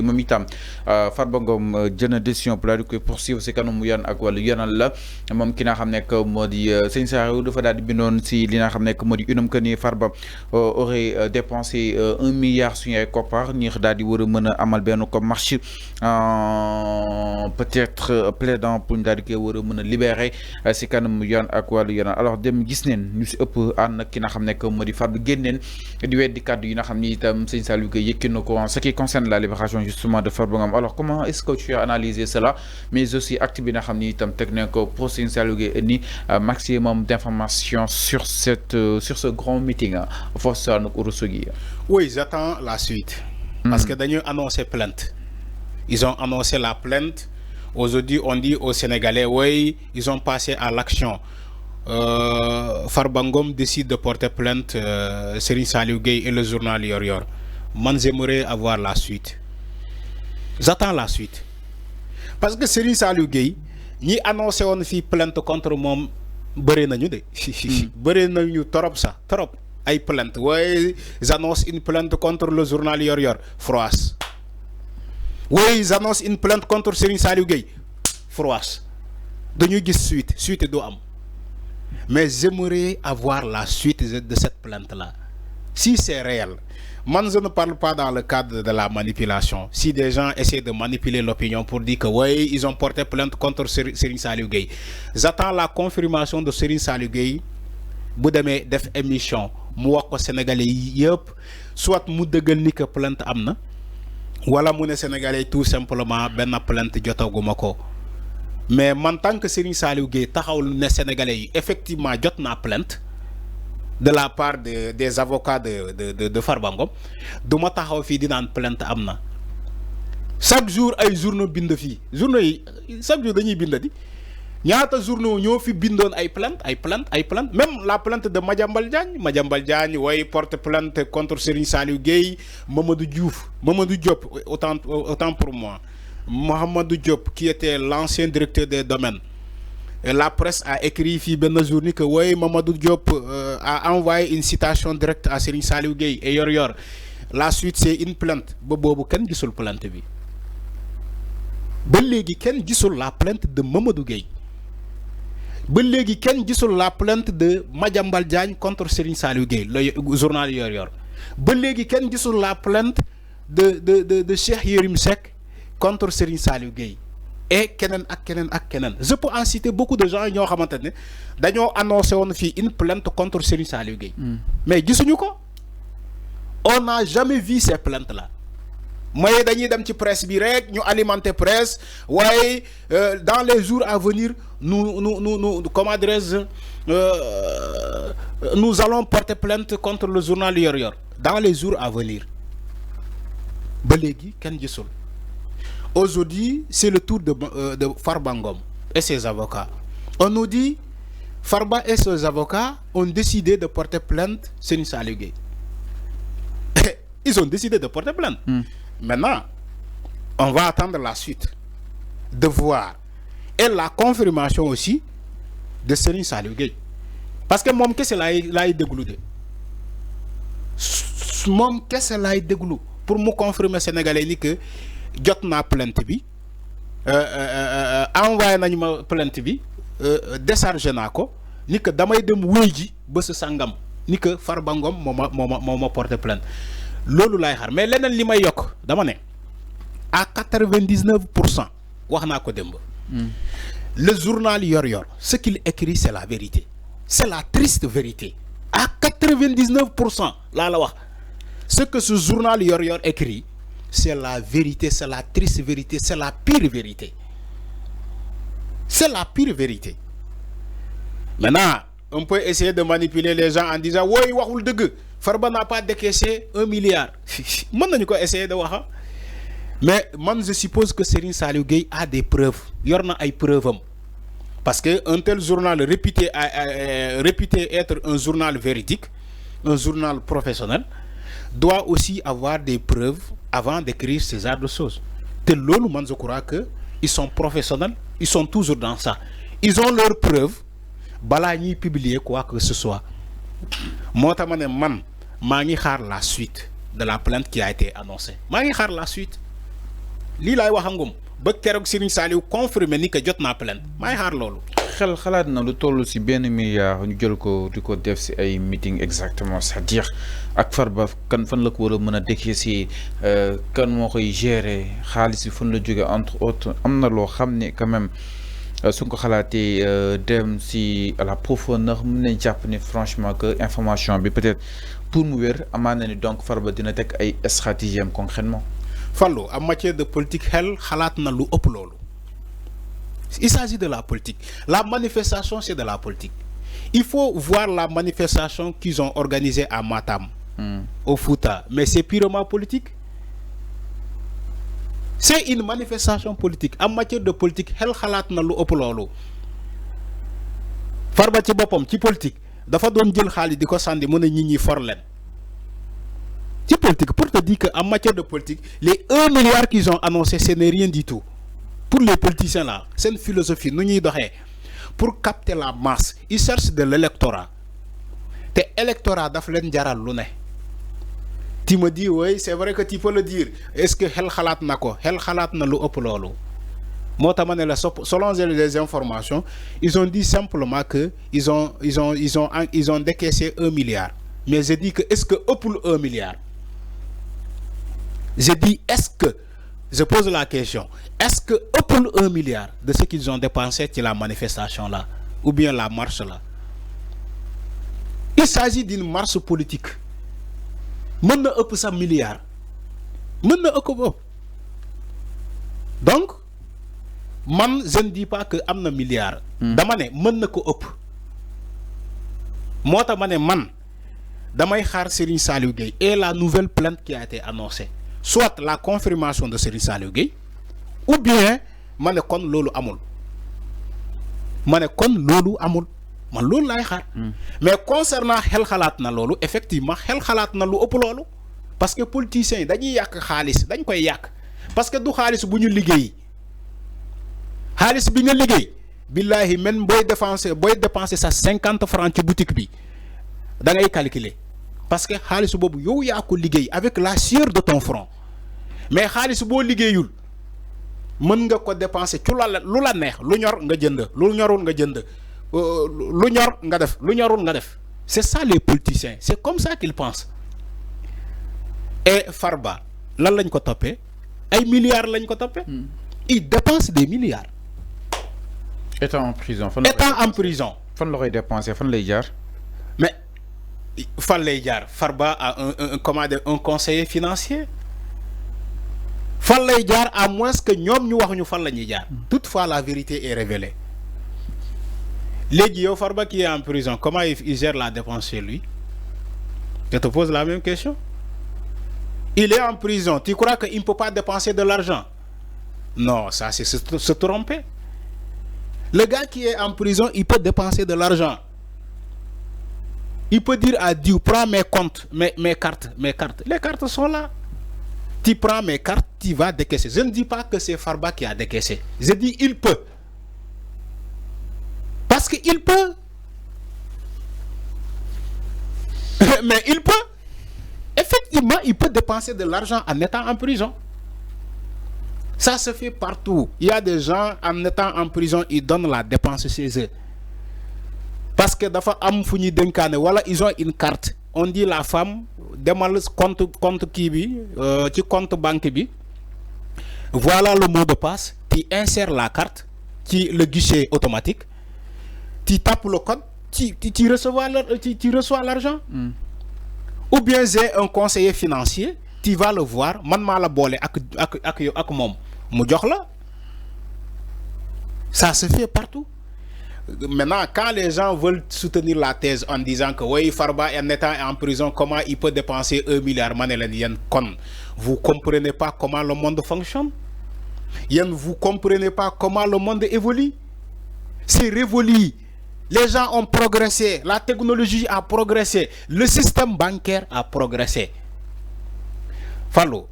moom itam Farba Ngom jël na décision pour daal di koy poursuivre si kanamu yoon ak wàllu yoonal la moom ki nga xam nekk moo di Sëñ Saliou dafa daal di bindoon si li nga xam nekk moo di unam que ni Farba aurait dépensé 1 milliard suñu ay koppar ñi daal di war a mën a amal benn ko marche peut-être plaidant pour ñu daal di koy war a mën a libérer si kanamu yoon ak wàllu yoonal alors dem gis neen ñu si ëpp ànd ki nga xam nekk moo di Farba génneen di weddi kàddu yi nga xam ni itam Sëñ Saliou koy yëkki na ko en ce qui concerne la libération justement de Farba Ngom. Alors comment est-ce que tu as analysé cela, mais aussi acte bi nga xam ni itam teg nañ ko pour Sëñ Saliou Gueye ni maximum d'informations sur sur ce grand meeting force à Ourossogui. Oui, j'attends la suite parce que dañuy annoncé plainte. Ils ont annoncé la plainte. Aujourd'hui, on dit aux Sénégalais, oui, ils ont passé à l'action. Farba Ngom décide de porter plainte Serigne Saliou Gueye et le journal Yor Yor. Man, j'aimerais avoir la suite. J'attends la suite. Parce que Serigne Saliou Gueye ñi annoncé woon fii plainte contre moom bëri nañu de. bëri nañu trop ça trop ay plainte. Oui, j'annonce une plainte contre le journal Yor Yor. Froisse. Oui, j'annonce une plainte contre Serigne Saliou Gueye. Froisse. dañuy gis suite du am. Mais j'aimerais avoir la suite de cette plainte-là. Si c'est réel. Moi, je ne parle pas dans le cadre de la manipulation. Si des gens essaient de manipuler l'opinion pour dire que oui, ils ont porté plainte contre Serigne Saliou Gueye. J'attends la confirmation de Serigne Saliou Gueye. Bu demee def émission mu wax ko Sénégalais yépp soit mu dëggal ni que plainte am na wala mu ne Sénégalais tout simplement benn plainte jotaguma ko. Mais en tant que Serigne Saliou Gueye taxawul ne Sénégalais yi effectivement jot naa plainte de la part des avocats de Farba Ngom duma taxaw fii di naan plainte am na. Chaque jour ay journaux bind fii journaux yi chaque jour dañuy bind di ñaata journaux ñoo fi bindoon ay plainte même la plainte de Madiambal Diagne way porte plainte contre Serigne Saliou Gueye. Mamadou Diop autant pour moi. Mohamedou Diop qui était l'ancien directeur des domaines. Et la presse a écrit fi ben journée que ouais, Mamadou Diop a envoyé une citation directe à Serigne Saliou Gueye et Yor Yor. La suite c'est une plainte. Ba bobu ken gisul plainte bi. Ba légui ken gisul la plainte de Mamadou Gueye. Ba légui ken gisul la plainte de Madiambal Diagne contre Serigne Saliou Gueye, le journal Yor Yor. Ba légui ken gisul la plainte de Cheikh Yérim Seck contre Serigne Saliou Gueye. Et kenen. Je peux en citer beaucoup de gens qui ont annoncé une plainte contre Serigne Saliou Gueye. Mais gisuñu ko. On n'a jamais vu ces plaintes-là. Moi, dañuy dem ci presse bi rek ñu alimenter presse. Ouais, dans les jours à venir, nous comment dirais-je, nous allons porter plainte contre le journal Yor Yor. Dans les jours à venir. Ba légui ken gisul. Aujourd'hui, c'est le tour de Farba Ngom et ses avocats. On nous dit, Farba et ses avocats ont décidé de porter plainte Serigne Saliou Gueye. Ils ont décidé de porter plainte. Maintenant, on va attendre la suite, de voir. Et la confirmation aussi de Serigne Saliou Gueye. Parce que moi, qu'est-ce que l'a dégoulé? Moi, qu'est-ce que l'a dégoulé? Pour me confirmer Sénégalais que jot naa plainte bi envoyé nañu ma plainte bi déchargé naa ko ni que damay dem wéy ji bés sangam ni que Farba Ngom moo ma porté plainte loolu laay xaar mais leneen li may yokk dama ne à 99% wax naa ko démb. Le journal Yor Yor ce qu'il écrit c'est la vérité, c'est la triste vérité à 99% laa la wax ce que ce journal Yor Yor écrit. C'est la vérité, c'est la triste vérité, c'est la pire vérité. C'est la pire vérité. Maintenant, on peut essayer de manipuler les gens en disant oui, waxul deug, Farba n'a pas décaissé 1 milliard. Moi, on peut essayer de voir. Mais moi, je suppose que Serigne Saliou Gueye a des preuves. Il y a des preuves. Parce qu'un tel journal réputé être un journal véridique, un journal professionnel, doit aussi avoir des preuves avant d'écrire ces genres de choses. Et lolo, man, je crois que ils sont professionnels, ils sont toujours dans ça. Ils ont leurs preuves, bala ñuy publier quoi que ce soit. Moi, man, mangi xaar la suite de la plainte qui a été annoncée. Mangi xaar la suite. lii laay wax ngum ba keroog Serigne Saliou confirmé ni que jot naa plainte maay xaar loolu. xel xalaat na lu toll si benn milliard ñu jël ko di ko def si ay meeting exactement c'est-à-dire ak Farba kan fan la ko war a mën a dekkee si kan moo koy gérer xaalis bi fan la jóge entre autres am na loo xam ne quand même su ko xalaatee dem si à la profondeur mën nañ jàpp ne franchement que information bi peut-être pour mu wér amaan na ni donc Farba dina teg ay stratégie am concrètement. Fallou en matière de politique xel xalaat na lu ëpp loolu. Il s'agit de la politique. La manifestation, c'est de la politique. Il faut voir la manifestation qu'ils ont organisée à Matam, au Fouta. Mais c'est purement politique. C'est une manifestation politique. En matière de politique, hel khalat na lu ëpp lolu. Farba ci bopam ci politique dafa doon jël xaalis di ko sandi mën a nit ñi for leen. Ci politique, pour te dire qu'en matière de politique, les 1 milliard qu'ils ont annoncé, ce n'est rien du tout. Pour les politiciens là, c'est une philosophie. Nous n'y pour capter la masse, ils cherchent de l'électorat. Te électorat d'Aflen Djaral Lune. Tu me dis, oui, c'est vrai que tu peux le dire. Est-ce que Hel Khalat Nako, Hel Khalat Nalu Opololo? Moi, selon les informations, ils ont dit simplement que ils ont décaissé 1 milliard. Mais je dis que est-ce que pour 1 milliard? Je dis est-ce que, je pose la question, est-ce que pour 1 milliard de ce qu'ils ont dépensé sur la manifestation là, ou bien la marche là? Il s'agit d'une marche politique. Maintenant, pour 100 milliards. Maintenant, donc, je ne dis pas que am na milliard. Dama ne mën na ko ëpp. Moo tax ma ne man damay xaar Serigne Saliou Gueye et la nouvelle plainte qui a été annoncée. Soit la confirmation de Serigne Saliou Gueye, ou bien mané kon lolu amul. Mané kon lolu amul. Man lolu lay xaar. Mais concernant xel xalaat na lolu, effectivement xel xalaat na lu ëpp lolu. Parce que politiciens yi dañuy yak xaalis, dañ koy yak. Parce que du xaalis buñu liggéey. Xaalis bi nga liggéey, billahi même boy dépenser sa 50 francs ci boutique bi, da ngay calculer. Parce que xaalis bobu yow ya ko liggéey avec la sueur de ton front. Mais xaalis bo liggéeyul mën nga ko dépenser ci lu la neex, lu ñor nga jënd, lu ñorul nga jënd. Lu ñor nga def, lu ñorul nga def. C'est ça les politiciens, c'est comme ça qu'ils pensent. Et Farba, lan lañ ko topé? Ay milliards lañ ko topé. Il dépense des milliards. Étant en prison. Fan l'aurait dépensé, fan lay jaar. Mais fan lay jaar. Farba a un conseiller financier. Fan lay jaar à moins que ñom ñu wax ñu fan lañuy jaar. Toutefois la vérité est révélée. Légui yow Farba qui est en prison, comment il gère la dépense chez lui? Je te pose la même question. Il est en prison, tu crois qu'il ne peut pas dépenser de l'argent? Non, ça c'est se tromper. Le gars qui est en prison, il peut dépenser de l'argent. Il peut dire à Dieu, prends mes comptes, mes cartes. Les cartes sont là. Tu prends mes cartes, tu vas décaisser. Je ne dis pas que c'est Farba qui a décaissé. Je dis il peut. Parce qu'il peut. Mais il peut. Effectivement, il peut dépenser de l'argent en étant en prison. Ça se fait partout. Il y a des gens, en étant en prison, ils donnent la dépense chez eux. Parce que ils ont une carte. On dit la femme, demande compte kibi, tu compte banque bi. Voilà le mot de passe. Tu insères la carte, le guichet automatique. Tu tapes le code, tu reçois l'argent. Ou bien j'ai un conseiller financier, tu vas le voir, man ma la bolé ak mom mu jox la. Ça se fait partout. Maintenant, quand les gens veulent soutenir la thèse en disant que oui, Farba en étant en prison, comment il peut dépenser 1 milliard, vous comprenez pas comment le monde fonctionne? Vous comprenez pas comment le monde évolue? C'est révolu. Les gens ont progressé, la technologie a progressé, le système bancaire a progressé. Fallo,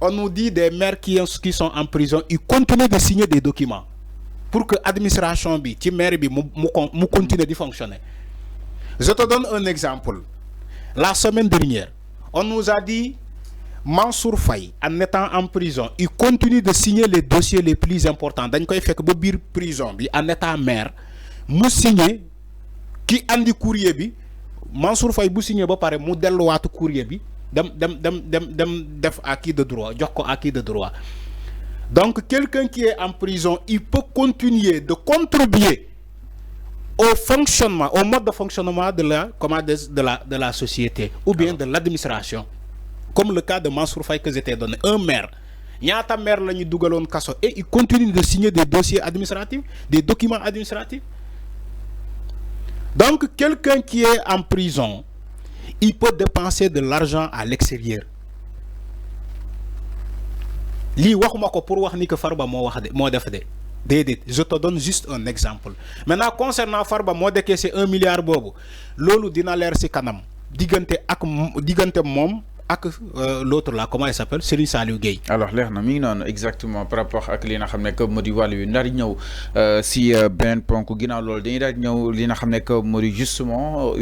on nous dit des maires qui sont en prison, ils continuent de signer des documents pour que l'administration, la maire, continue de fonctionner. Je te donne un exemple. La semaine dernière, on nous a dit Mansour Faye, en étant en prison, il continue de signer les dossiers les plus importants. Dañ koy fekk ba biir prison bi en état maire mu signé ki andi courrier bi Mansour Faye bu signé ba pare mu delluwaatu courrier bi dem def acquis de droit jox ko acquis de droit. Donc quelqu'un qui est en prison, il peut continuer de contribuer au fonctionnement, au mode de fonctionnement de la société ou bien de l'administration. Comme le cas de Mansour Faye que j'étais donné, un maire. Ñaata maire lañu dugaloon kaso et il continue de signer des dossiers administratifs, des documents administratifs. Donc quelqu'un qui est en prison, il peut dépenser de l'argent à l'extérieur. Li waxuma ko pour wax ni que Farba mo def de déedéet, je te donne juste un exemple. Maintenant concernant Farba moo décaissé 1 milliard boobu loolu dina leer ci kanam diggante moom ak l'autre là, comment il s'appelle, Serigne Saliou Gueye. Alors leer na mi ngi noonu exactement par rapport ak li nga xam ne que moo di wàllu wi ndar ñëw si beneen ponk ginnaaw loolu dañuy daal ñëw li nga xam ne que moo di justement